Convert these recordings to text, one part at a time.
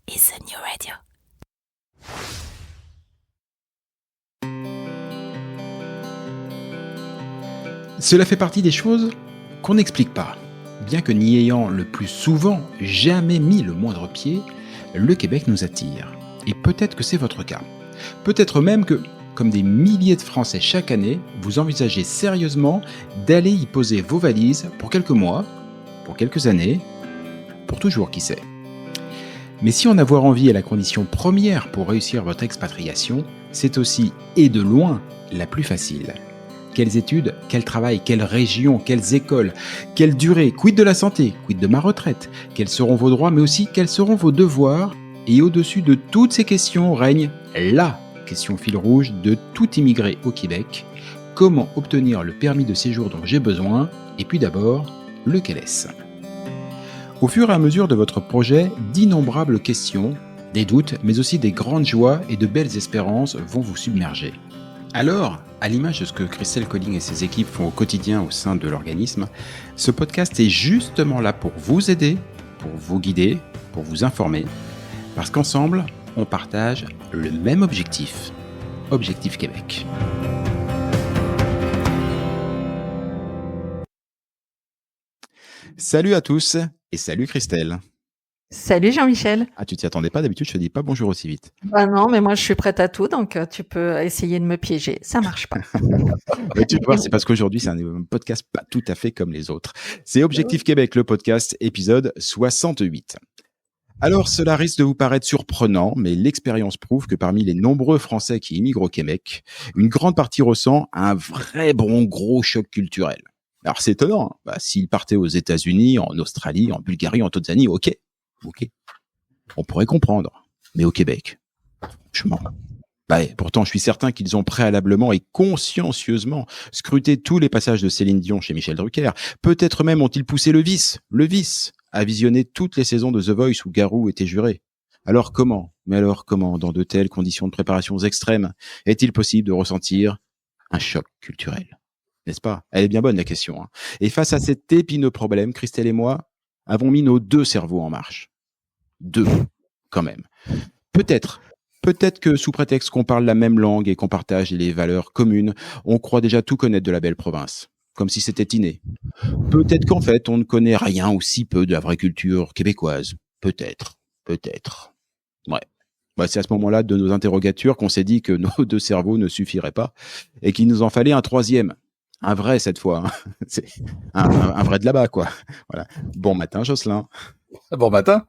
is a new radio. Cela fait partie des choses qu'on n'explique pas. Bien que n'y ayant le plus souvent jamais mis le moindre pied, le Québec nous attire. Et peut-être que c'est votre cas. Peut-être même que, comme des milliers de Français chaque année, vous envisagez sérieusement d'aller y poser vos valises pour quelques mois, pour quelques années, pour toujours, qui sait. Mais si en avoir envie est la condition première pour réussir votre expatriation, c'est aussi, et de loin, la plus facile. Quelles études, quel travail, quelle région, quelles écoles, quelle durée, quid de la santé, quid de ma retraite, quels seront vos droits, mais aussi quels seront vos devoirs. Et au-dessus de toutes ces questions règne la question fil rouge de tout immigré au Québec. Comment obtenir le permis de séjour dont j'ai besoin? Et puis d'abord, lequel est-ce? Au fur et à mesure de votre projet, d'innombrables questions, des doutes, mais aussi des grandes joies et de belles espérances vont vous submerger. Alors, à l'image de ce que Christelle Colling et ses équipes font au quotidien au sein de l'organisme, ce podcast est justement là pour vous aider, pour vous guider, pour vous informer, parce qu'ensemble, on partage le même objectif, Objectif Québec. Salut à tous et salut Christelle. Salut Jean-Michel. Ah, tu t'y attendais pas, d'habitude je te dis pas bonjour aussi vite. Bah non, mais moi je suis prête à tout, donc tu peux essayer de me piéger. Ça marche pas. Mais tu vois, c'est parce qu'aujourd'hui c'est un podcast pas tout à fait comme les autres. C'est Objectif Québec, le podcast, épisode 68. Alors, cela risque de vous paraître surprenant, mais l'expérience prouve que parmi les nombreux Français qui immigrent au Québec, une grande partie ressent un vrai bon gros choc culturel. Alors c'est étonnant, hein. S'ils partaient aux États-Unis, en Australie, en Bulgarie, en Tanzanie, ok, on pourrait comprendre. Mais au Québec, franchement, pourtant je suis certain qu'ils ont préalablement et consciencieusement scruté tous les passages de Céline Dion chez Michel Drucker. Peut-être même ont-ils poussé le vice, à visionner toutes les saisons de The Voice où Garou était juré. Alors comment, dans de telles conditions de préparation extrêmes, est-il possible de ressentir un choc culturel? N'est-ce pas? Elle est bien bonne la question, hein. Et face à cet épineux problème, Christelle et moi avons mis nos deux cerveaux en marche. Deux, quand même. Peut-être que sous prétexte qu'on parle la même langue et qu'on partage les valeurs communes, on croit déjà tout connaître de la belle province, comme si c'était inné. Peut-être qu'en fait, on ne connaît rien ou si peu de la vraie culture québécoise. Peut-être. Ouais. C'est à ce moment-là de nos interrogatures qu'on s'est dit que nos deux cerveaux ne suffiraient pas et qu'il nous en fallait un troisième. Un vrai cette fois. Hein. C'est un vrai de là-bas, quoi. Voilà. Bon matin, Jocelyn. Bon matin.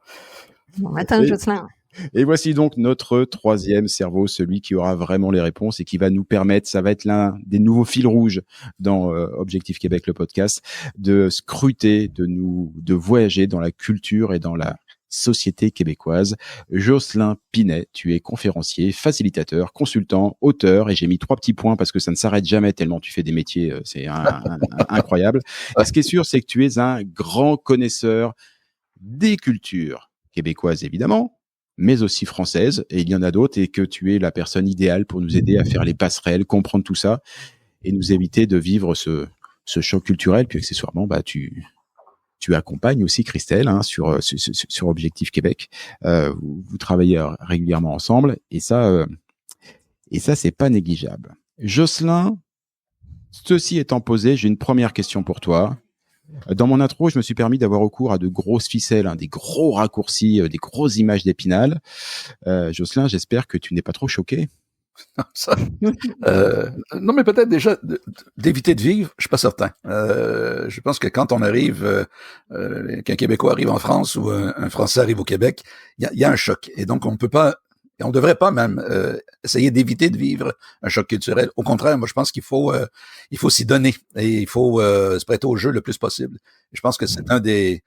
Bon matin, Jocelyn. Et voici donc notre troisième cerveau, celui qui aura vraiment les réponses et qui va nous permettre, ça va être l'un des nouveaux fils rouges dans Objectif Québec, le podcast, de scruter, de voyager dans la culture et dans la société québécoise. Jocelyn Pinet, tu es conférencier, facilitateur, consultant, auteur, et j'ai mis 3 petits points parce que ça ne s'arrête jamais tellement tu fais des métiers, c'est incroyable. Et ce qui est sûr, c'est que tu es un grand connaisseur des cultures québécoises, évidemment, mais aussi françaises, et il y en a d'autres, et que tu es la personne idéale pour nous aider à faire les passerelles, comprendre tout ça, et nous éviter de vivre ce choc culturel, puis accessoirement, tu accompagnes aussi Christelle, hein, sur Objectif Québec. Vous travaillez régulièrement ensemble, et ça c'est pas négligeable. Jocelyn, ceci étant posé, j'ai une première question pour toi. Dans mon intro, je me suis permis d'avoir recours à de grosses ficelles, hein, des gros raccourcis, des grosses images d'Épinal. Jocelyn, j'espère que tu n'es pas trop choqué. Non, mais peut-être déjà d'éviter de vivre, je suis pas certain. Je pense que quand on arrive, qu'un Québécois arrive en France ou un Français arrive au Québec, il y a un choc. Et donc, on peut pas, et on devrait pas même essayer d'éviter de vivre un choc culturel. Au contraire, moi, je pense qu'il faut s'y donner et il faut se prêter au jeu le plus possible. Et je pense que c'est un des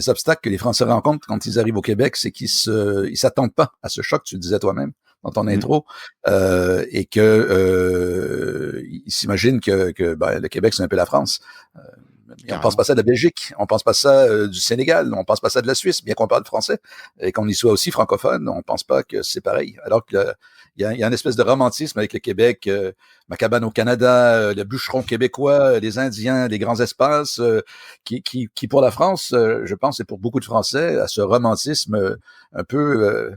obstacles que les Français rencontrent quand ils arrivent au Québec, c'est qu'ils s'attendent pas à ce choc, tu le disais toi-même dans ton intro, et que ils s'imaginent que le Québec c'est un peu la France. on pense pas ça de la Belgique, on pense pas ça du Sénégal, on pense pas ça de la Suisse, bien qu'on parle français et qu'on y soit aussi francophone, on pense pas que c'est pareil. Alors que il y a une espèce de romantisme avec le Québec, ma cabane au Canada, le bûcheron québécois, les Indiens, les grands espaces, qui pour la France, je pense, et pour beaucoup de Français, à ce romantisme un peu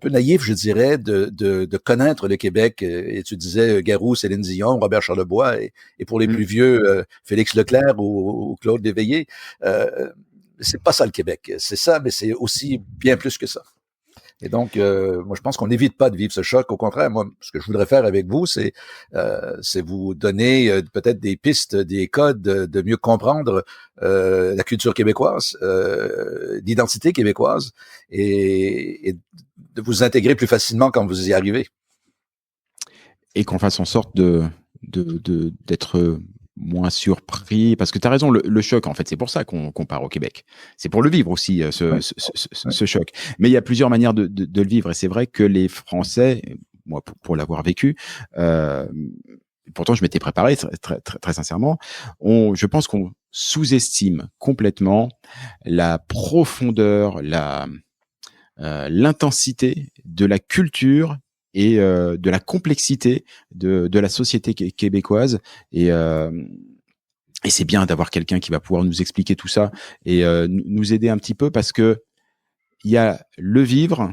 naïf, je dirais, de connaître le Québec. Et tu disais Garou, Céline Dion, Robert Charlebois, et pour les plus vieux, Félix Leclerc ou Claude Léveillé. C'est pas ça le Québec. C'est ça, mais c'est aussi bien plus que ça. Et donc, moi, je pense qu'on n'évite pas de vivre ce choc. Au contraire, moi, ce que je voudrais faire avec vous, c'est vous donner peut-être des pistes, des codes de mieux comprendre la culture québécoise, l'identité québécoise, et de vous intégrer plus facilement quand vous y arrivez. Et qu'on fasse en sorte d'être moins surpris, parce que tu as raison, le choc, en fait, c'est pour ça qu'on part au Québec. C'est pour le vivre aussi, ce choc. Mais il y a plusieurs manières de le vivre, et c'est vrai que les Français, moi, pour l'avoir vécu, pourtant je m'étais préparé très sincèrement, je pense qu'on sous-estime complètement la profondeur, l'intensité de la culture et de la complexité de la société québécoise, et c'est bien d'avoir quelqu'un qui va pouvoir nous expliquer tout ça et nous aider un petit peu, parce que il y a le vivre,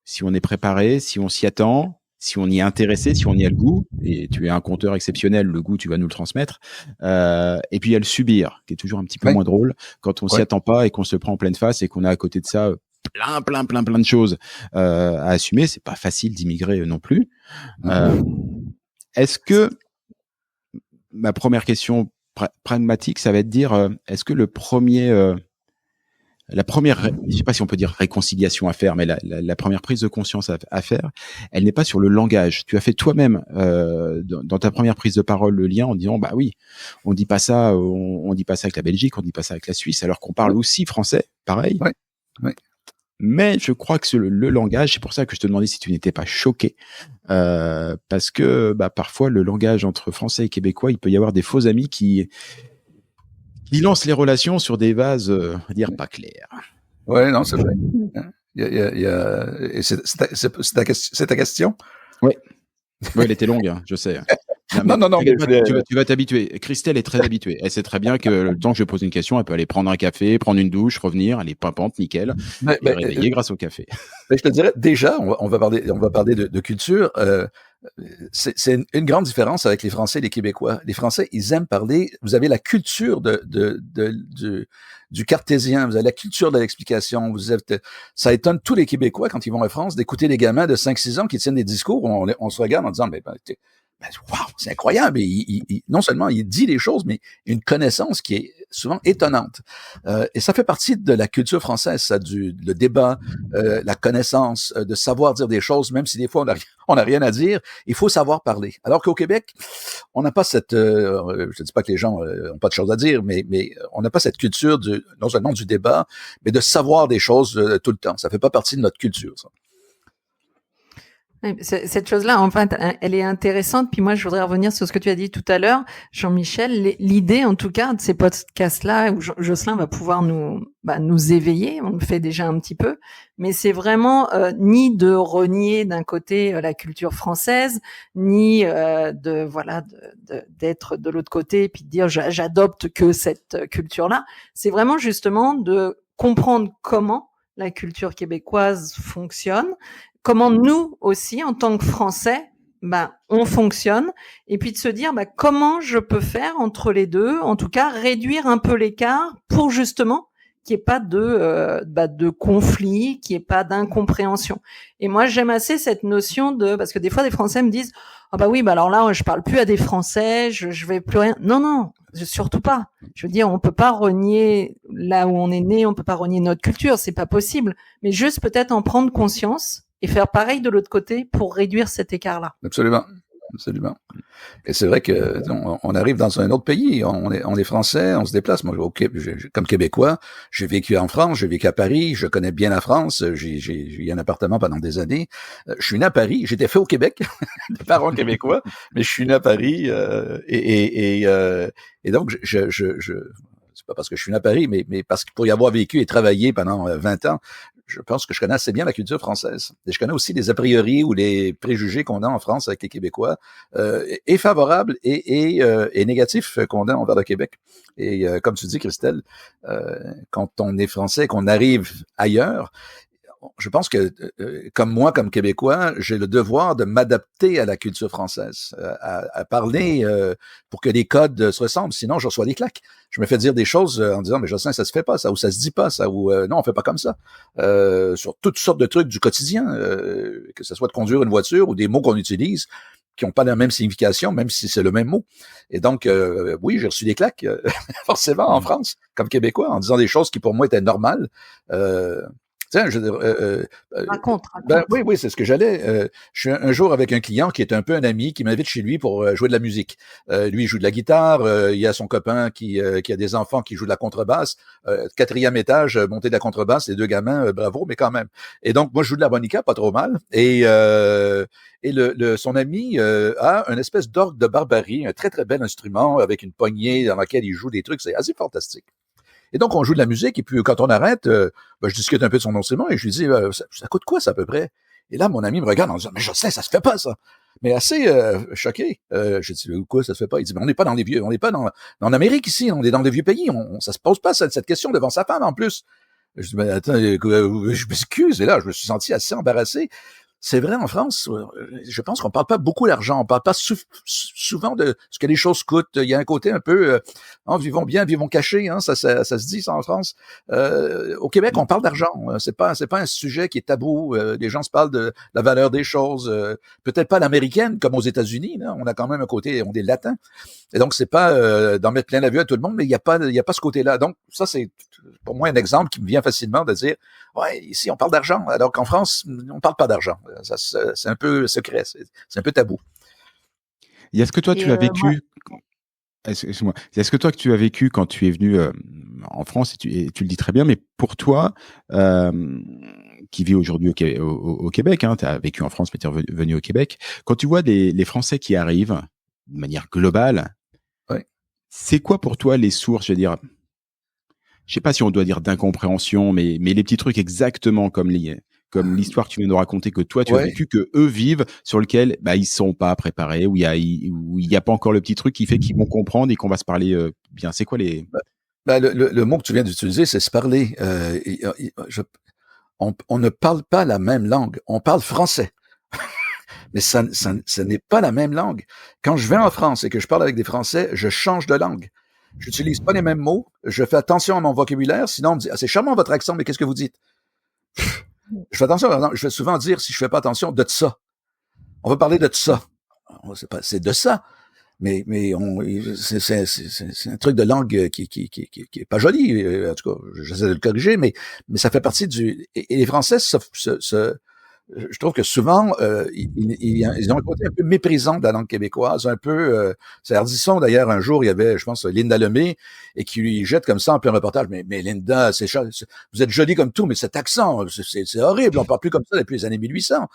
si on est préparé, si on s'y attend, si on y est intéressé, si on y a le goût, et tu es un conteur exceptionnel, le goût tu vas nous le transmettre, et puis il y a le subir, qui est toujours un petit peu moins drôle quand on s'y attend pas et qu'on se prend en pleine face et qu'on a à côté de ça plein de choses à assumer. C'est pas facile d'immigrer non plus. Est-ce que, ma première question pragmatique, ça va être de dire, est-ce que la première, je sais pas si on peut dire réconciliation à faire, mais la première prise de conscience à faire, elle n'est pas sur le langage. Tu as fait toi-même dans ta première prise de parole le lien en disant, bah oui, on dit pas ça avec la Belgique, on dit pas ça avec la Suisse, alors qu'on parle aussi français, pareil. Oui. Mais je crois que le langage, c'est pour ça que je te demandais si tu n'étais pas choqué, parce que parfois le langage entre français et québécois, il peut y avoir des faux amis qui lancent les relations sur des bases, on va dire, pas claires. Ouais, non, c'est vrai. C'est ta question? Oui. Oui, elle était longue, hein, je sais. Non, mais tu vas t'habituer. Christelle est très habituée. Elle sait très bien que le temps que je pose une question, elle peut aller prendre un café, prendre une douche, revenir, elle est pimpante, nickel, et réveillée grâce au café. Je te dirais, déjà, on va parler de culture. C'est une grande différence avec les Français et les Québécois. Les Français, ils aiment parler. Vous avez la culture du cartésien, vous avez la culture de l'explication. Ça étonne tous les Québécois quand ils vont en France d'écouter les gamins de 5-6 ans qui tiennent des discours où on se regarde en disant, wow, c'est incroyable. Non seulement il dit les choses, mais une connaissance qui est souvent étonnante. Et ça fait partie de la culture française, ça, le débat, la connaissance, de savoir dire des choses, même si des fois on n'a rien à dire. Il faut savoir parler. Alors qu'au Québec, on n'a pas cette, je ne dis pas que les gens n'ont pas de choses à dire, mais on n'a pas cette culture non seulement du débat, mais de savoir des choses tout le temps. Ça fait pas partie de notre culture, ça. Cette chose-là, en fait, elle est intéressante. Puis moi, je voudrais revenir sur ce que tu as dit tout à l'heure, Jean-Michel. L'idée, en tout cas, de ces podcasts-là, où Jocelyn va pouvoir nous éveiller, on le fait déjà un petit peu, mais c'est vraiment ni de renier d'un côté la culture française, ni d'être de l'autre côté et puis de dire j'adopte que cette culture-là. C'est vraiment justement de comprendre comment la culture québécoise fonctionne, comment nous aussi, en tant que Français, on fonctionne, et puis de se dire comment je peux faire entre les deux, en tout cas réduire un peu l'écart pour justement qu'il n'y ait pas de conflit, qu'il n'y ait pas d'incompréhension. Et moi, j'aime assez cette notion parce que des fois, des Français me disent alors là, je parle plus à des Français, je vais plus rien. Non, surtout pas. Je veux dire, on peut pas renier là où on est né, on peut pas renier notre culture, c'est pas possible. Mais juste peut-être en prendre conscience et faire pareil de l'autre côté pour réduire cet écart-là. Absolument. absolument. Et c'est vrai que on arrive dans un autre pays, on est français, on se déplace. Moi, comme Québécois, j'ai vécu en France, j'ai vécu à Paris, je connais bien la France, j'ai eu un appartement pendant des années. Je suis né à Paris, j'étais fait au Québec, des parents québécois, mais je suis né à Paris et donc c'est pas parce que je suis né à Paris, mais parce que pour y avoir vécu et travaillé pendant 20 ans, je pense que je connais assez bien la culture française. Et je connais aussi les a priori ou les préjugés qu'on a en France avec les Québécois, et favorables et négatifs qu'on a envers le Québec. Et comme tu dis, Christelle, quand on est français, qu'on arrive ailleurs, je pense que, comme moi, comme Québécois, j'ai le devoir de m'adapter à la culture française, à parler pour que les codes se ressemblent. Sinon, je reçois des claques. Je me fais dire des choses en disant, mais Jocelyn, ça se fait pas, ça, ou ça se dit pas, ça, ou non, on fait pas comme ça. Sur toutes sortes de trucs du quotidien, que ce soit de conduire une voiture ou des mots qu'on utilise qui n'ont pas la même signification, même si c'est le même mot. Et donc, oui, j'ai reçu des claques, forcément, en France, comme Québécois, en disant des choses qui, pour moi, étaient normales. Tiens, Raconte. Oui, c'est ce que j'allais. Je suis un jour avec un client qui est un peu un ami, qui m'invite chez lui pour jouer de la musique. Lui, il joue de la guitare. Il y a son copain qui a des enfants qui jouent de la contrebasse. 4e étage, montée de la contrebasse, les 2 gamins, bravo, mais quand même. Et donc, moi, je joue de l'harmonica, pas trop mal. Et son ami a une espèce d'orgue de Barbarie, un très, très bel instrument avec une poignée dans laquelle il joue des trucs. C'est assez fantastique. Et donc, on joue de la musique, et puis quand on arrête, je discute un peu de son instrument, et je lui dis, ça coûte quoi, ça, à peu près? Et là, mon ami me regarde en disant, mais Jocelyn, ça se fait pas, ça. Mais assez choqué. Je dis, quoi, ça se fait pas? Il dit, mais on n'est pas dans les vieux, on n'est pas en Amérique ici, on est dans des vieux pays, ça se pose pas cette question devant sa femme, en plus. Je dis, mais attends, je m'excuse, et là, je me suis senti assez embarrassé. C'est vrai, en France, je pense qu'on parle pas beaucoup d'argent, on parle pas souvent de ce que les choses coûtent. Il y a un côté un peu, vivons bien, vivons cachés, ça se dit ça en France. Au Québec, on parle d'argent. C'est pas un sujet qui est tabou. Les gens se parlent de la valeur des choses. Peut-être pas l'américaine comme aux États-Unis. Là, on a quand même un côté, on est latin. Et donc c'est pas d'en mettre plein la vue à tout le monde, mais il y a pas ce côté-là. Donc ça c'est pour moi un exemple qui me vient facilement de dire, ouais, ici on parle d'argent, alors qu'en France on parle pas d'argent. Ça, c'est un peu secret, c'est un peu tabou. Et est-ce que toi tu as vécu, excuse-moi, est-ce que toi que tu as vécu quand tu es venu en France, et tu le dis très bien, mais pour toi qui vis aujourd'hui au Québec, tu as vécu en France mais tu es revenu au Québec, quand tu vois les Français qui arrivent de manière globale, ouais. C'est quoi pour toi les sources, je veux dire, je sais pas si on doit dire d'incompréhension, mais les petits trucs exactement comme l'histoire que tu viens de raconter, que toi tu as vécu, que eux vivent, sur lequel ils sont pas préparés, où il y a pas encore le petit truc qui fait qu'ils vont comprendre et qu'on va se parler bien. C'est quoi les... Le mot que tu viens d'utiliser, c'est se parler. On ne parle pas la même langue, on parle français. Mais ça n'est pas la même langue. Quand je vais en France et que je parle avec des Français, je change de langue. J'utilise pas les mêmes mots, je fais attention à mon vocabulaire, sinon on me dit, c'est charmant votre accent, mais qu'est-ce que vous dites? Je fais attention, je vais souvent dire, si je fais pas attention, de ça. On va parler de ça. C'est de ça. Mais c'est un truc de langue qui est pas joli. En tout cas, j'essaie de le corriger, mais ça fait partie et les Français je trouve que souvent, ils ont un côté un peu méprisant de la langue québécoise, un peu, c'est Ardisson d'ailleurs, un jour, il y avait, je pense, Linda Lemay, et qui lui jette comme ça en plein reportage, mais Linda, vous êtes jolie comme tout, mais cet accent, c'est horrible, on parle plus comme ça depuis les années 1800.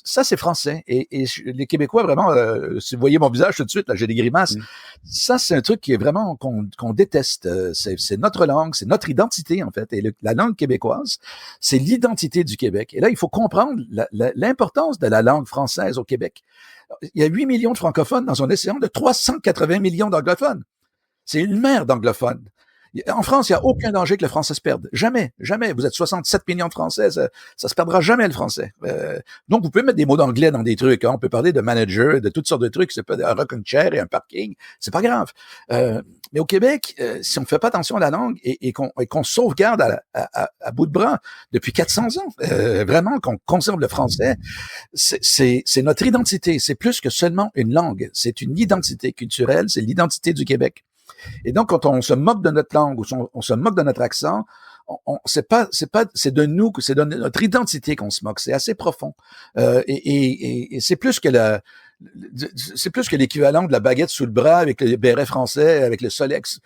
Ça, c'est français. Et les Québécois, vraiment, si vous voyez mon visage tout de suite, là, j'ai des grimaces. Ça, c'est un truc qui est vraiment qu'on déteste. C'est notre langue, c'est notre identité, en fait. Et la langue québécoise, c'est l'identité du Québec. Et là, il faut comprendre l'importance de la langue française au Québec. Il y a 8 millions de francophones dans un océan de 380 millions d'anglophones. C'est une mer d'anglophones. En France, il n'y a aucun danger que le français se perde. Jamais, jamais. Vous êtes 67 millions de Français, ça se perdra jamais le français. Donc, vous pouvez mettre des mots d'anglais dans des trucs. On peut parler de manager, de toutes sortes de trucs. C'est pas un rocking chair et un parking. C'est pas grave. Mais au Québec, si on ne fait pas attention à la langue et qu'on sauvegarde à bout de bras depuis 400 ans, vraiment qu'on conserve le français, c'est notre identité. C'est plus que seulement une langue. C'est une identité culturelle. C'est l'identité du Québec. Et donc, quand on se moque de notre langue ou on se moque de notre accent, c'est de nous, c'est de notre identité qu'on se moque. C'est assez profond. Et c'est plus que c'est plus que l'équivalent de la baguette sous le bras avec le béret français, avec le Solex.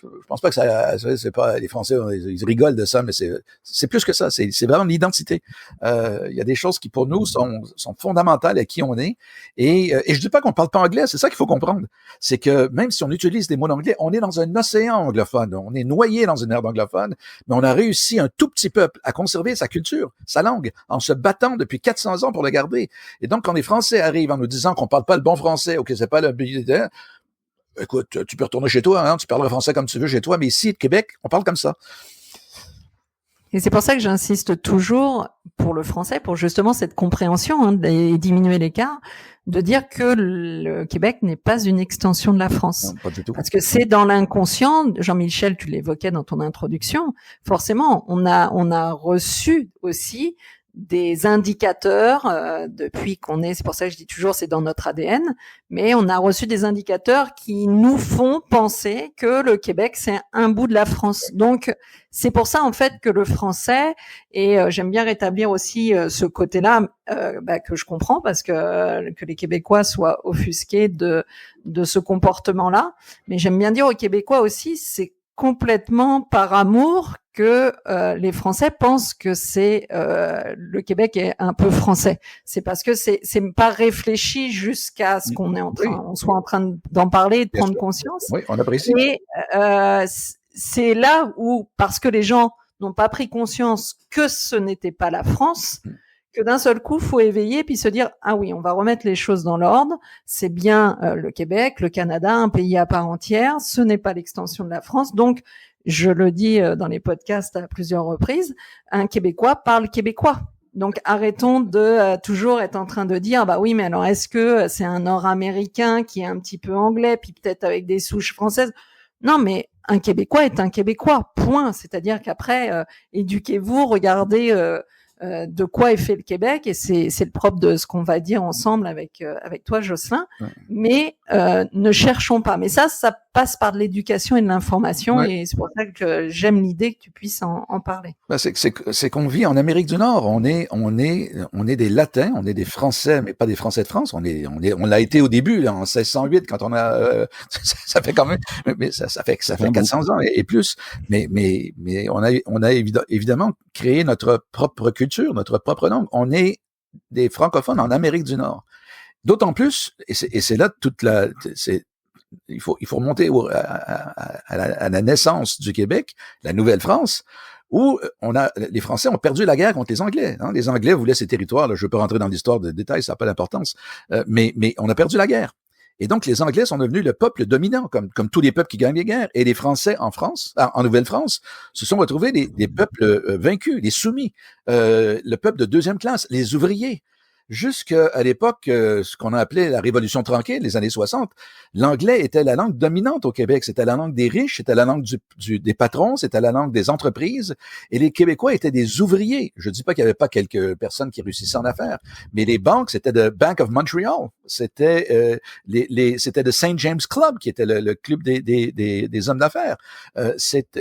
Je pense pas que c'est pas les Français, ils rigolent de ça, mais c'est plus que ça. C'est vraiment l'identité. Il y a des choses qui pour nous sont fondamentales à qui on est. Et je dis pas qu'on parle pas anglais. C'est ça qu'il faut comprendre. C'est que même si on utilise des mots anglais, on est dans un océan anglophone. On est noyé dans une ère anglophone, mais on a réussi un tout petit peuple à conserver sa culture, sa langue, en se battant depuis 400 ans pour le garder. Et donc quand les Français arrivent en nous disant qu'on parle pas le bon français ou que c'est pas le écoute, tu peux retourner chez toi, hein, tu parleras français comme tu veux chez toi, mais ici, au Québec, on parle comme ça. Et c'est pour ça que j'insiste toujours pour le français, pour justement cette compréhension et diminuer l'écart, de dire que le Québec n'est pas une extension de la France. Non, pas du tout. Parce que c'est dans l'inconscient, Jean-Michel, tu l'évoquais dans ton introduction, forcément, on a reçu aussi des indicateurs depuis qu'on est, c'est pour ça que je dis toujours c'est dans notre ADN, mais on a reçu des indicateurs qui nous font penser que le Québec c'est un bout de la France. Donc c'est pour ça en fait que le français, et j'aime bien rétablir aussi ce côté-là que je comprends parce que les Québécois soient offusqués de ce comportement-là, mais j'aime bien dire aux Québécois aussi c'est complètement par amour que les Français pensent que c'est le Québec est un peu français. C'est parce que c'est pas réfléchi jusqu'à ce qu'on est on soit en train d'en parler et de prendre conscience. Oui, on apprécie. Et c'est là où, parce que les gens n'ont pas pris conscience que ce n'était pas la France, que d'un seul coup, faut éveiller puis se dire ah oui, on va remettre les choses dans l'ordre. C'est bien le Québec, le Canada, un pays à part entière. Ce n'est pas l'extension de la France. Donc, je le dis dans les podcasts à plusieurs reprises, un Québécois parle québécois. Donc, arrêtons de toujours être en train de dire bah oui, mais alors est-ce que c'est un Nord-Américain qui est un petit peu anglais puis peut-être avec des souches françaises? Non, mais un Québécois est un Québécois. Point. C'est-à-dire qu'après, éduquez-vous, regardez. De quoi est fait le Québec, et c'est le propre de ce qu'on va dire ensemble avec toi, Jocelyn. Ouais. Mais ne cherchons pas. Mais ça passe par de l'éducation et de l'information, ouais. Et c'est pour ça que j'aime l'idée que tu puisses en parler. Ben c'est qu'on vit en Amérique du Nord. On est des Latins, on est des Français, mais pas des Français de France. On l'a été au début, là, en 1608, quand on a, ça fait quand même, mais ça fait 400 ans et plus. Mais on a évidemment créé notre propre culture, notre propre langue. On est des francophones en Amérique du Nord. D'autant plus, et c'est là il faut remonter à la naissance du Québec, la Nouvelle-France, où les Français ont perdu la guerre contre les Anglais. Hein. Les Anglais voulaient ces territoires. Là, je ne veux pas rentrer dans l'histoire de détails, ça n'a pas d'importance. Mais on a perdu la guerre. Et donc, les Anglais sont devenus le peuple dominant, comme tous les peuples qui gagnent les guerres. Et les Français en Nouvelle-France se sont retrouvés des peuples vaincus, des soumis, le peuple de deuxième classe, les ouvriers. Jusqu'à l'époque, ce qu'on a appelé la Révolution tranquille, les années 60, l'anglais était la langue dominante au Québec. C'était la langue des riches, c'était la langue des patrons, c'était la langue des entreprises. Et les Québécois étaient des ouvriers. Je dis pas qu'il y avait pas quelques personnes qui réussissaient en affaires, mais les banques, c'était le Bank of Montreal, c'était c'était le St. James Club, qui était le club des hommes d'affaires.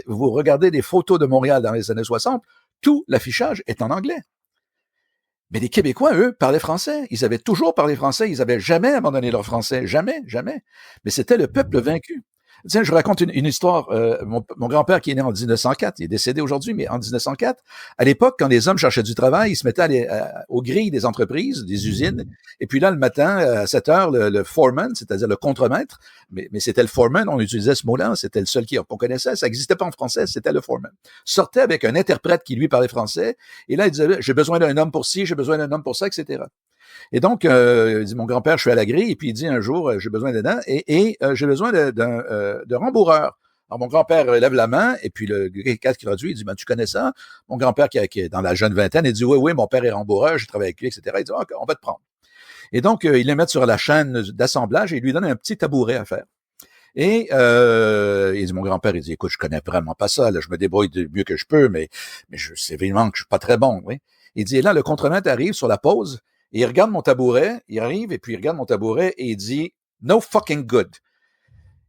Vous regardez des photos de Montréal dans les années 60, tout l'affichage est en anglais. Mais les Québécois, eux, parlaient français. Ils avaient toujours parlé français. Ils avaient jamais abandonné leur français. Jamais, jamais. Mais c'était le peuple vaincu. Tiens, je raconte une histoire. Mon grand-père qui est né en 1904, il est décédé aujourd'hui, mais en 1904, à l'époque, quand les hommes cherchaient du travail, ils se mettaient à aller aux grilles des entreprises, des usines. Et puis là, le matin, à 7 heures, le foreman, c'est-à-dire le contremaître, mais c'était le foreman, on utilisait ce mot-là, c'était le seul qu'on connaissait, ça n'existait pas en français, c'était le foreman. Sortait avec un interprète qui lui parlait français, et là, il disait, j'ai besoin d'un homme pour ci, j'ai besoin d'un homme pour ça, etc. Et donc, il dit, mon grand-père, je suis à la grille, et puis il dit un jour, j'ai besoin d'aidant, et j'ai besoin de rembourreur. Alors, mon grand-père lève la main, et puis le gars qui traduit, il dit, ben, tu connais ça? Mon grand-père qui est dans la jeune vingtaine, il dit, oui, mon père est remboureur, je travaille avec lui, etc. Il dit, OK, on va te prendre. Et donc, il le met sur la chaîne d'assemblage, et il lui donne un petit tabouret à faire. Et il dit, mon grand-père, il dit, écoute, je connais vraiment pas ça, là, je me débrouille du mieux que je peux, mais c'est évidemment que je suis pas très bon, oui. Il dit, et là, le contremaître arrive sur la pause, et il regarde mon tabouret, il arrive, et puis il regarde mon tabouret, et il dit, no fucking good.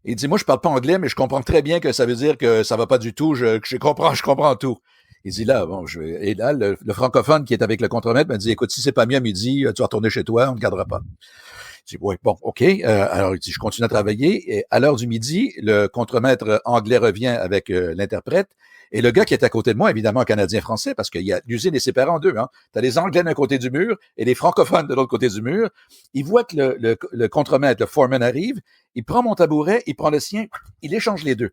Il dit, moi, je parle pas anglais, mais je comprends très bien que ça veut dire que ça va pas du tout, je comprends tout. Il dit là, bon, et là, le francophone qui est avec le contremaître me dit, écoute, si c'est pas mieux à midi, tu vas retourner chez toi, on ne gardera pas. Je dis, ouais, bon, OK. Alors, il dit, je continue à travailler. Et à l'heure du midi, le contremaître anglais revient avec l'interprète. Et le gars qui est à côté de moi, évidemment, canadien-français, parce que l'usine est séparée en deux. Hein. Tu as les Anglais d'un côté du mur et les francophones de l'autre côté du mur. Il voit que le contremaître, le foreman arrive, il prend mon tabouret, il prend le sien, il échange les deux.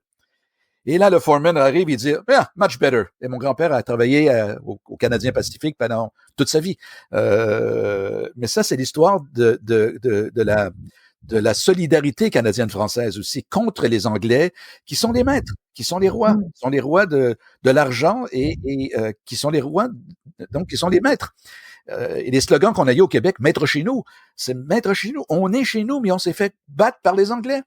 Et là, le foreman arrive, il dit « much better ». Et mon grand-père a travaillé au Canadien Pacifique pendant toute sa vie. Mais ça, c'est l'histoire de la solidarité canadienne-française aussi contre les Anglais, qui sont les maîtres, qui sont les rois, qui sont les rois de l'argent et qui sont les rois, donc qui sont les maîtres. Et les slogans qu'on a eu au Québec, « Maître chez nous », c'est « Maître chez nous ». On est chez nous, mais on s'est fait battre par les Anglais.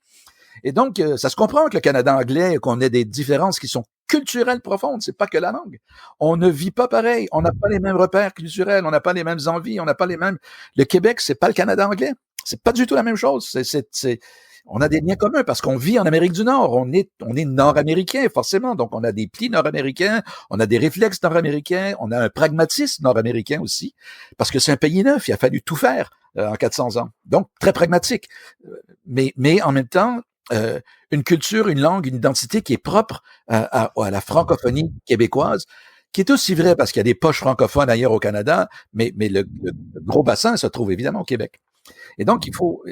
Et donc, ça se comprend que le Canada anglais, qu'on ait des différences qui sont culturelles profondes, c'est pas que la langue. On ne vit pas pareil, on n'a pas les mêmes repères culturels, on n'a pas les mêmes envies, on n'a pas les mêmes... Le Québec, c'est pas le Canada anglais. C'est pas du tout la même chose. On a des liens communs parce qu'on vit en Amérique du Nord. On est nord-américain, forcément. Donc, on a des plis nord-américains, on a des réflexes nord-américains, on a un pragmatisme nord-américain aussi. Parce que c'est un pays neuf, il a fallu tout faire en 400 ans. Donc, très pragmatique. Mais en même temps, une culture, une langue, une identité qui est propre à la francophonie québécoise, qui est aussi vrai parce qu'il y a des poches francophones ailleurs au Canada, mais le gros bassin se trouve évidemment au Québec. Et donc, il faut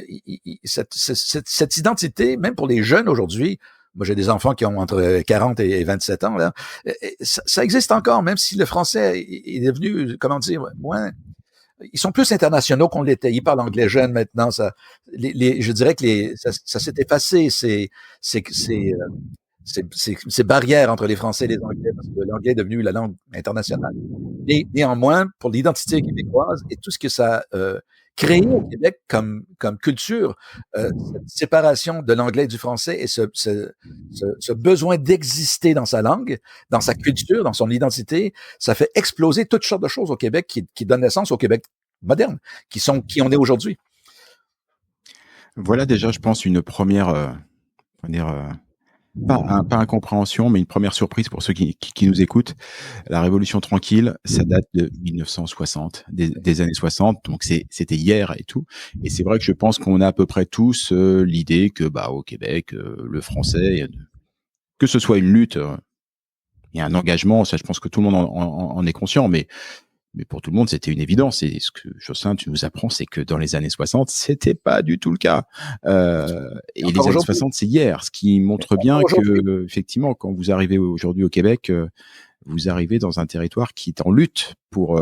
cette identité, même pour les jeunes aujourd'hui, moi j'ai des enfants qui ont entre 40 et 27 ans, là, ça existe encore, même si le français est devenu, comment dire, moins... Ils sont plus internationaux qu'on l'était. Ils parlent anglais jeune maintenant. Je dirais que ça s'est effacé. Ces barrières entre les Français et les Anglais, parce que l'anglais est devenu la langue internationale. Et néanmoins, pour l'identité québécoise et tout ce que ça a créé au Québec comme culture, cette séparation de l'anglais et du français et ce besoin d'exister dans sa langue, dans sa culture, dans son identité, ça fait exploser toutes sortes de choses au Québec qui donnent naissance au Québec moderne, qui on est aujourd'hui. Voilà déjà, je pense, une première, pas incompréhension, mais une première surprise pour ceux qui nous écoutent. La Révolution tranquille, ça date de 1960, des années 60, donc c'était hier et tout. Et c'est vrai que je pense qu'on a à peu près tous l'idée que au Québec, le français, que ce soit une lutte, il y a un engagement, ça je pense que tout le monde en est conscient, mais pour tout le monde, c'était une évidence. Et ce que Jocelyn, tu nous apprends, c'est que dans les années 60, c'était pas du tout le cas. Et les années 60, c'est hier, ce qui montre bien que, effectivement, quand vous arrivez aujourd'hui au Québec, vous arrivez dans un territoire qui est en lutte pour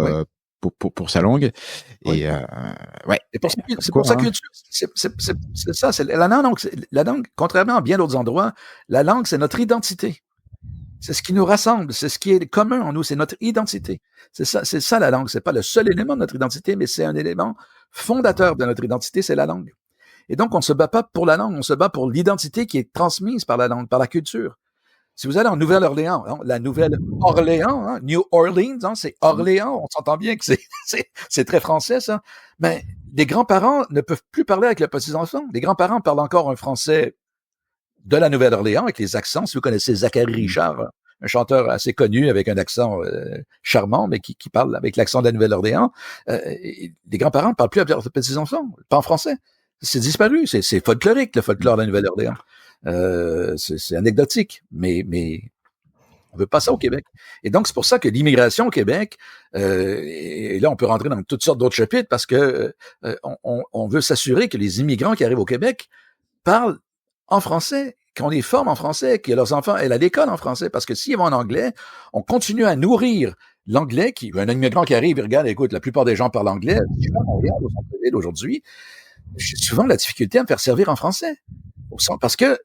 sa langue. Et Et c'est pour ça que c'est ça. C'est la langue, contrairement à bien d'autres endroits, la langue, c'est notre identité. C'est ce qui nous rassemble, c'est ce qui est commun en nous, c'est notre identité. C'est ça la langue. C'est pas le seul élément de notre identité, mais c'est un élément fondateur de notre identité, c'est la langue. Et donc, on se bat pas pour la langue, on se bat pour l'identité qui est transmise par la langue, par la culture. Si vous allez en Nouvelle-Orléans, la Nouvelle-Orléans, New Orleans, c'est Orléans, on s'entend bien que c'est très français, ça. Mais les grands-parents ne peuvent plus parler avec leurs petits-enfants. Les grands-parents parlent encore un français de la Nouvelle-Orléans avec les accents. Si vous connaissez Zachary Richard, un chanteur assez connu avec un accent charmant, mais qui parle avec l'accent de la Nouvelle-Orléans, les grands-parents ne parlent plus avec leurs petits-enfants, pas en français. C'est disparu, c'est folklorique, le folklore de la Nouvelle-Orléans. C'est anecdotique, mais on veut pas ça au Québec. Et donc, c'est pour ça que l'immigration au Québec, et là, on peut rentrer dans toutes sortes d'autres chapitres parce que on veut s'assurer que les immigrants qui arrivent au Québec parlent en français, qu'on les forme en français, que leurs enfants aillent à l'école en français, parce que s'ils vont en anglais, on continue à nourrir l'anglais, un immigrant qui arrive, il regarde, écoute, la plupart des gens parlent anglais, je vais à Montréal, au centre-ville aujourd'hui, j'ai souvent la difficulté à me faire servir en français, parce que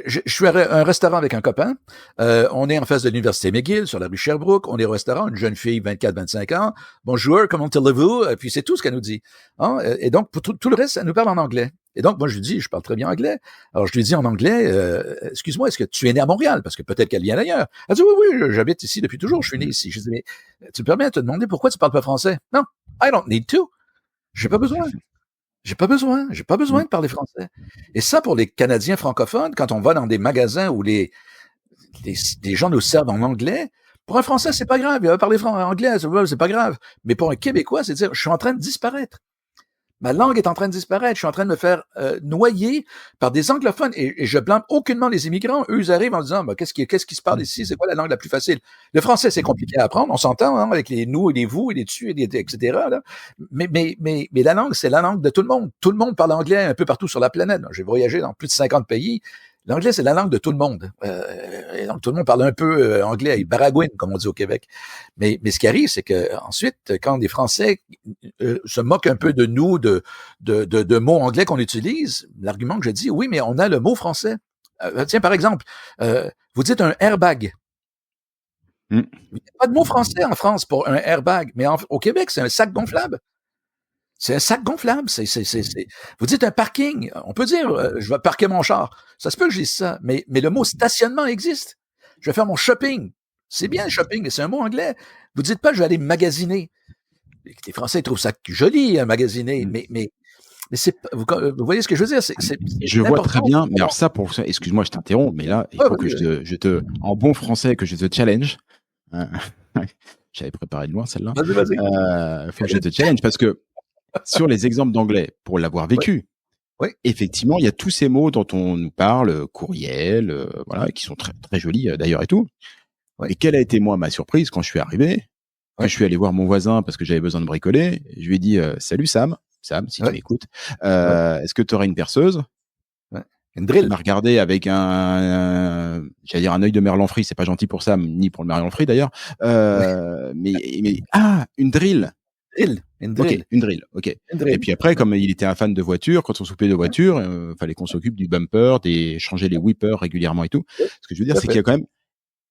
je suis à un restaurant avec un copain, on est en face de l'université McGill, sur la rue Sherbrooke, on est au restaurant, une jeune fille, 24-25 ans, bonjour, comment allez-vous? Puis c'est tout ce qu'elle nous dit. Hein? Et donc, pour tout le reste, elle nous parle en anglais. Et donc, moi, je lui dis, je parle très bien anglais. Alors, je lui dis en anglais, excuse-moi, est-ce que tu es né à Montréal? Parce que peut-être qu'elle vient d'ailleurs. Elle dit, oui, j'habite ici depuis toujours, je suis né ici. Je dis, mais tu me permets de te demander pourquoi tu parles pas français? Non, I don't need to. J'ai pas besoin. J'ai pas besoin de parler français. Et ça, pour les Canadiens francophones, quand on va dans des magasins où les les gens nous servent en anglais. Pour un Français, c'est pas grave. Il va parler anglais, c'est pas grave. Mais pour un Québécois, c'est dire, je suis en train de disparaître. Ma langue est en train de disparaître. Je suis en train de me faire noyer par des anglophones. Et je blâme aucunement les immigrants. Eux, ils arrivent en disant, qu'est-ce qui se parle ici? C'est quoi la langue la plus facile? Le français, c'est compliqué à apprendre. On s'entend, hein, avec les nous et les vous et les tu, et les, etc. Là. Mais la langue, c'est la langue de tout le monde. Tout le monde parle anglais un peu partout sur la planète. J'ai voyagé dans plus de 50 pays. L'anglais, c'est la langue de tout le monde. Et donc, tout le monde parle un peu anglais, baragouine, comme on dit au Québec. Mais ce qui arrive, c'est que ensuite, quand des Français se moquent un peu de nous, de mots anglais qu'on utilise, l'argument que je dis, oui, mais on a le mot français. Tiens, par exemple, vous dites un airbag. Il n'y a pas de mot français en France pour un airbag, mais au Québec, c'est un sac gonflable. C'est un sac gonflable. Vous dites un parking. On peut dire, je vais parquer mon char. Ça se peut que je dise ça, mais le mot stationnement existe. Je vais faire mon shopping. C'est bien le shopping, mais c'est un mot anglais. Vous dites pas, je vais aller magasiner. Les Français trouvent ça joli, magasiner, mais c'est, vous voyez ce que je veux dire? Je vois très bien, mais alors ça, excuse-moi, je t'interromps, mais là, il faut que je te, en bon français, que je te challenge. J'avais préparé de loin celle-là. Vas-y. Faut que je te challenge parce que sur les exemples d'anglais, pour l'avoir vécu, effectivement, il y a tous ces mots dont on nous parle, courriel, voilà, qui sont très, très jolis d'ailleurs et tout. Et quelle a été, moi, ma surprise quand je suis arrivé, quand je suis allé voir mon voisin parce que j'avais besoin de bricoler, je lui ai dit, salut Sam, si tu m'écoutes, est-ce que tu aurais une perceuse? Une drill. Il m'a regardé avec j'allais dire un œil de merlan-frit, c'est pas gentil pour Sam, ni pour le merlan-frit d'ailleurs, mais une drill. Une drill. Ok, une drill, ok. Et puis après, comme il était un fan de voitures, quand on s'occupait de voitures, fallait qu'on s'occupe du bumper, changer les whippers régulièrement et tout. Ce que je veux dire, c'est qu'il y a quand même,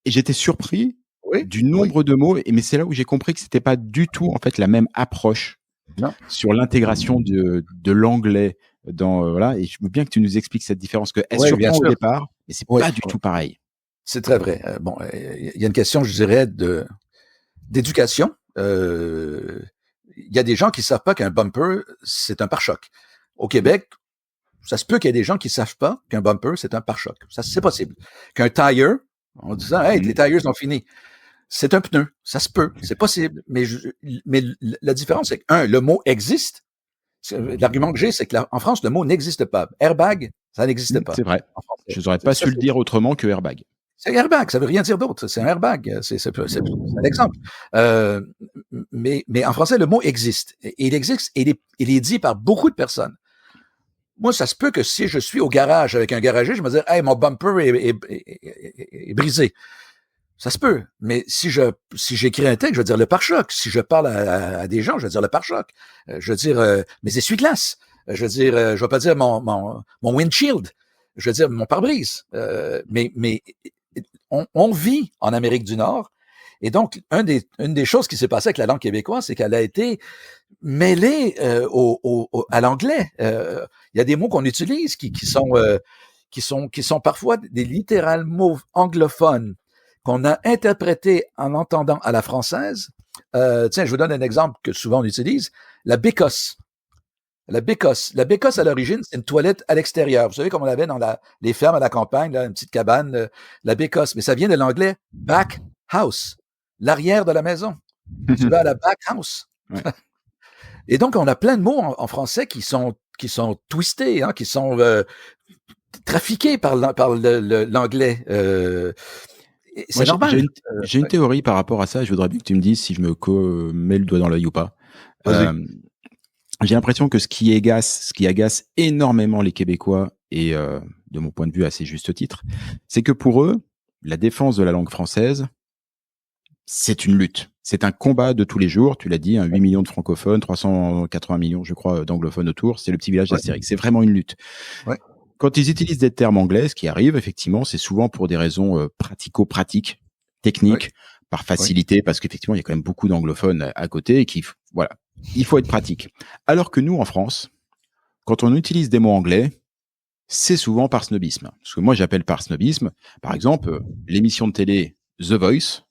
et j'étais surpris du nombre de mots, mais c'est là où j'ai compris que c'était pas du tout, en fait, la même approche sur l'intégration de l'anglais dans, voilà, et je veux bien que tu nous expliques cette différence, que elle surprend au départ, mais c'est pas du tout pareil. C'est très vrai. Bon, il y a une question, je dirais, d'éducation. Il y a des gens qui savent pas qu'un bumper, c'est un pare-choc. Au Québec, ça se peut qu'il y ait des gens qui savent pas qu'un bumper, c'est un pare-choc. Ça, c'est possible. Qu'un tire, en disant, hey, tes tires sont finis. C'est un pneu. Ça se peut. C'est possible. Mais la différence, c'est que, le mot existe. L'argument que j'ai, c'est que en France, le mot n'existe pas. Airbag, ça n'existe pas. C'est vrai. Je n'aurais pas su le dire autrement que airbag. C'est airbag, ça veut rien dire d'autre. C'est un airbag. C'est un exemple. Mais en français, le mot existe. Et il existe et il est dit par beaucoup de personnes. Moi, ça se peut que si je suis au garage avec un garagiste, je me dis, hey, mon bumper est brisé. Ça se peut. Mais si j'écris un texte, je vais dire le pare-choc. Si je parle à des gens, je vais dire le pare-choc. Je vais dire mes essuie-glaces. Je vais pas dire mon windshield. Je vais dire mon pare-brise. Mais on vit en Amérique du Nord. Et donc, une des choses qui s'est passée avec la langue québécoise, c'est qu'elle a été mêlée à l'anglais. Il y a des mots qu'on utilise qui sont parfois des littéral mots anglophones qu'on a interprétés en entendant à la française. Tiens, je vous donne un exemple que souvent on utilise. La bécosse. La bécosse, à l'origine, c'est une toilette à l'extérieur. Vous savez, comme on avait dans les fermes à la campagne, là, une petite cabane, la bécosse. Mais ça vient de l'anglais back house, l'arrière de la maison. Tu vas à la back house. Ouais. Et donc, on a plein de mots en français qui sont twistés, hein, qui sont trafiqués par l'anglais. C'est normal. J'ai une théorie par rapport à ça. Je voudrais bien que tu me dises si je mets le doigt dans l'œil ou pas. J'ai l'impression que ce qui agace énormément les Québécois, et de mon point de vue à assez juste titre, c'est que pour eux, la défense de la langue française, c'est une lutte. C'est un combat de tous les jours. Tu l'as dit, 8 millions de francophones, 380 millions, je crois, d'anglophones autour. C'est le petit village d'Astérix. C'est vraiment une lutte. Ouais. Quand ils utilisent des termes anglais, ce qui arrive, effectivement, c'est souvent pour des raisons pratico-pratiques, techniques, par facilité, parce qu'effectivement, il y a quand même beaucoup d'anglophones à côté et voilà. Il faut être pratique. Alors que nous, en France, quand on utilise des mots anglais, c'est souvent par snobisme. Ce que moi, j'appelle par snobisme, par exemple, l'émission de télé The Voice,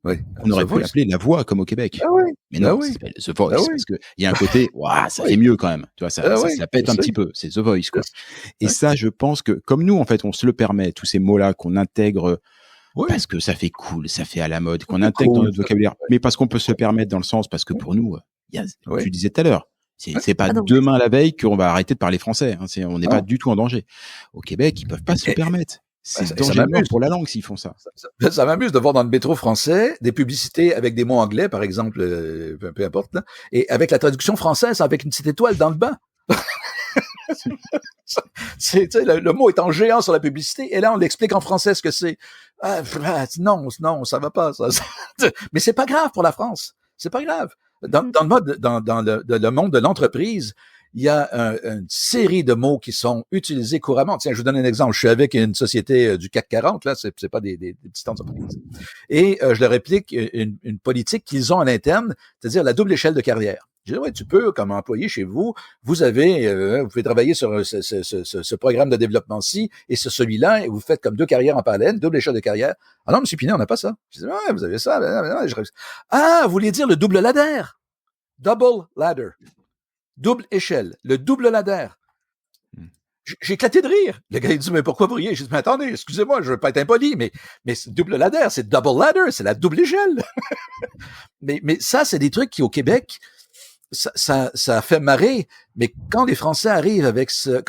on aurait pu l'appeler La Voix, comme au Québec. Mais non, ça s'appelle The Voice, parce qu'il y a un côté, ça fait mieux quand même. Tu vois, ça pète un petit peu. C'est The Voice, quoi. Et ça, je pense que, comme nous, en fait, on se le permet, tous ces mots-là qu'on intègre Oui. parce que ça fait cool, ça fait à la mode, qu'on intègre dans notre vocabulaire, mais parce qu'on peut se le permettre dans le sens, parce que pour nous, tu disais tout à l'heure, c'est pas demain la veille qu'on va arrêter de parler français. Hein, on n'est pas du tout en danger. Au Québec, ils peuvent pas se le permettre. C'est dangereux pour la langue s'ils font ça. Ça m'amuse de voir dans le métro français des publicités avec des mots anglais, par exemple, peu importe, là, et avec la traduction française, avec une petite étoile dans le bas. Le mot est en géant sur la publicité, et là, on l'explique en français ce que c'est. Non, ça va pas. Ça. Mais c'est pas grave pour la France. C'est pas grave. Dans le monde de l'entreprise, il y a une série de mots qui sont utilisés couramment. Tiens, je vous donne un exemple. Je suis avec une société du CAC 40, là, c'est pas des petites entreprises. Et je leur explique une politique qu'ils ont à l'interne, c'est-à-dire la double échelle de carrière. Je dis, ouais, tu peux, comme employé chez vous, vous pouvez travailler sur ce programme de développement-ci et sur celui-là, et vous faites comme deux carrières en parallèle, double échelle de carrière. Ah non, M. Pinet, on n'a pas ça. Je dis, ouais, vous avez ça. Ah, vous voulez dire le double ladder? Double ladder. Double échelle. Le double ladder. J'ai éclaté de rire. Le gars, il dit, mais pourquoi vous riez? J'ai dit, mais attendez, excusez-moi, je veux pas être impoli, mais double ladder, c'est double ladder, c'est la double échelle. mais ça, c'est des trucs qui, au Québec, ça fait marrer, mais quand les Français arrivent avec ce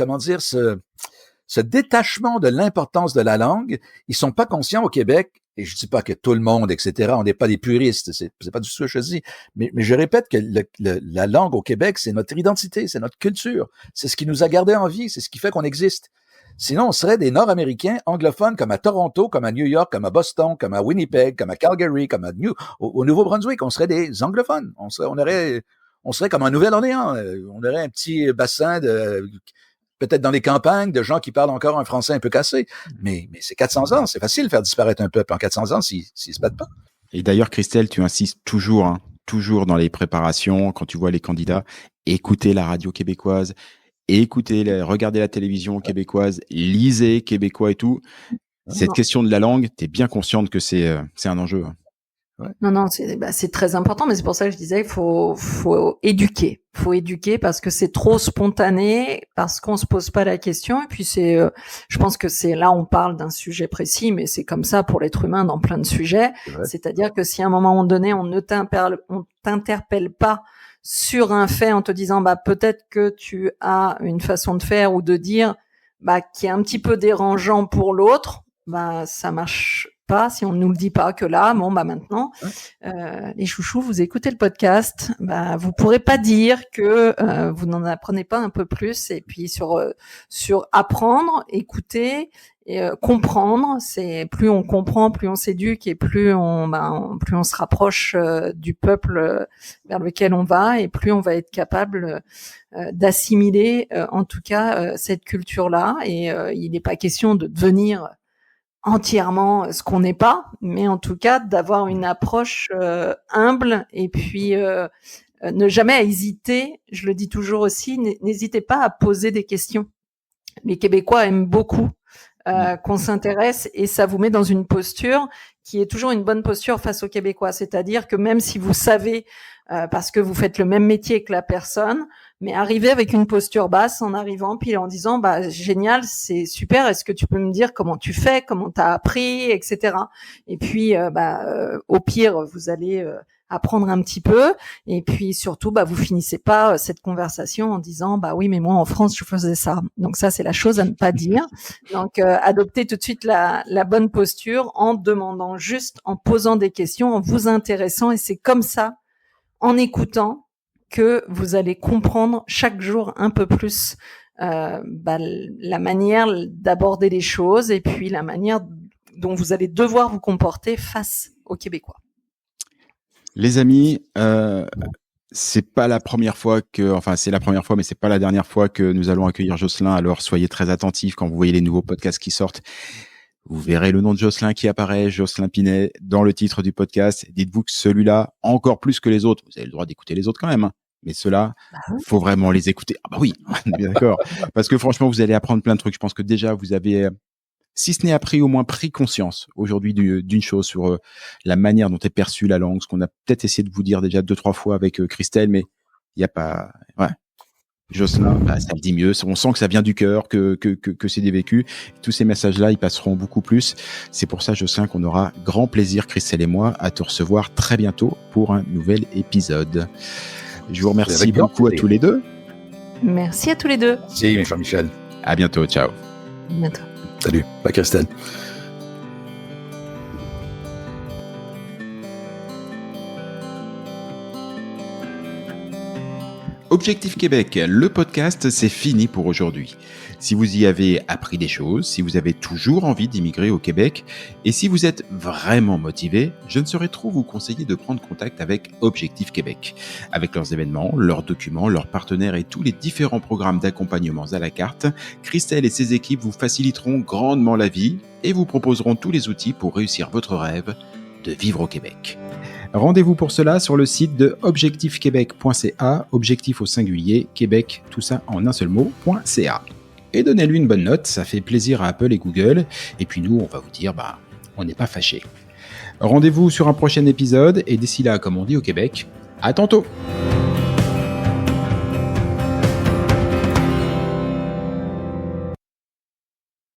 détachement de l'importance de la langue, ils sont pas conscients au Québec, et je dis pas que tout le monde, etc., on n'est pas des puristes, c'est pas du tout ce que je dis, mais je répète que la langue au Québec, c'est notre identité, c'est notre culture, c'est ce qui nous a gardé en vie, c'est ce qui fait qu'on existe. Sinon, on serait des Nord-Américains anglophones comme à Toronto, comme à New York, comme à Boston, comme à Winnipeg, comme à Calgary, comme au Nouveau-Brunswick, on serait des anglophones, on serait comme en Nouvelle-Orléans. On aurait un petit bassin peut-être dans les campagnes, de gens qui parlent encore un français un peu cassé. Mais c'est 400 ans, c'est facile de faire disparaître un peuple en 400 ans s'ils se battent pas. Et d'ailleurs, Christelle, tu insistes toujours dans les préparations, quand tu vois les candidats, écoutez la radio québécoise, regardez la télévision québécoise, lisez québécois et tout. Cette question de la langue, t'es bien consciente que c'est un enjeu. Ouais. Non, c'est très important, mais c'est pour ça que je disais, il faut éduquer. Faut éduquer parce que c'est trop spontané, parce qu'on se pose pas la question. Et puis je pense que là, on parle d'un sujet précis, mais c'est comme ça pour l'être humain dans plein de sujets. C'est-à-dire que si à un moment donné, on t'interpelle pas sur un fait en te disant, peut-être que tu as une façon de faire ou de dire, qui est un petit peu dérangeant pour l'autre, ça marche pas si on nous le dit pas que là, maintenant, les chouchous, vous écoutez le podcast, vous pourrez pas dire que vous n'en apprenez pas un peu plus. Et puis sur apprendre, écouter et comprendre, c'est plus on comprend, plus on s'éduque et plus on se rapproche du peuple vers lequel on va et plus on va être capable d'assimiler en tout cas cette culture-là. Et il n'est pas question de devenir entièrement ce qu'on n'est pas, mais en tout cas d'avoir une approche humble et puis ne jamais hésiter. Je le dis toujours aussi, n'hésitez pas à poser des questions. Les Québécois aiment beaucoup qu'on s'intéresse et ça vous met dans une posture qui est toujours une bonne posture face aux Québécois. C'est-à-dire que même si vous savez, parce que vous faites le même métier que la personne, mais arriver avec une posture basse en arrivant, puis en disant, génial, c'est super, est-ce que tu peux me dire comment tu fais, comment t'as appris, etc. Et puis, au pire, vous allez apprendre un petit peu, et puis surtout, vous finissez pas cette conversation en disant, oui, mais moi en France, je faisais ça. Donc ça, c'est la chose à ne pas dire. Donc, adoptez tout de suite la bonne posture en demandant juste, en posant des questions, en vous intéressant, et c'est comme ça, en écoutant, que vous allez comprendre chaque jour un peu plus la manière d'aborder les choses et puis la manière dont vous allez devoir vous comporter face aux Québécois. Les amis, c'est pas la première fois c'est la première fois, mais c'est pas la dernière fois que nous allons accueillir Jocelyn. Alors soyez très attentifs quand vous voyez les nouveaux podcasts qui sortent. Vous verrez le nom de Jocelyn qui apparaît, Jocelyn Pinet, dans le titre du podcast. Dites-vous que celui-là, encore plus que les autres, vous avez le droit d'écouter les autres quand même, mais ceux-là, faut vraiment les écouter. Ah oui, on est bien d'accord. Parce que franchement, vous allez apprendre plein de trucs. Je pense que déjà, vous avez, si ce n'est appris, au moins pris conscience aujourd'hui d'une chose sur la manière dont est perçue la langue, ce qu'on a peut-être essayé de vous dire déjà 2-3 fois avec Christelle, mais il n'y a pas... Ouais. Jocelyn, ça le dit mieux. On sent que ça vient du cœur, que c'est des vécus. Tous ces messages-là, ils passeront beaucoup plus. C'est pour ça, Jocelyn, qu'on aura grand plaisir, Christelle et moi, à te recevoir très bientôt pour un nouvel épisode. Je vous remercie beaucoup à tous les deux. Merci à tous les deux. Merci, Jean-Michel. À bientôt. Ciao. À bientôt. Salut. Bye, Christelle. Objectif Québec, le podcast, c'est fini pour aujourd'hui. Si vous y avez appris des choses, si vous avez toujours envie d'immigrer au Québec, et si vous êtes vraiment motivé, je ne saurais trop vous conseiller de prendre contact avec Objectif Québec. Avec leurs événements, leurs documents, leurs partenaires et tous les différents programmes d'accompagnement à la carte, Christelle et ses équipes vous faciliteront grandement la vie et vous proposeront tous les outils pour réussir votre rêve de vivre au Québec. Rendez-vous pour cela sur le site de objectifquebec.ca, objectif au singulier, Québec, tout ça en un seul mot.ca. Et donnez-lui une bonne note, ça fait plaisir à Apple et Google. Et puis nous, on va vous dire, on n'est pas fâchés. Rendez-vous sur un prochain épisode, et d'ici là, comme on dit au Québec, à tantôt!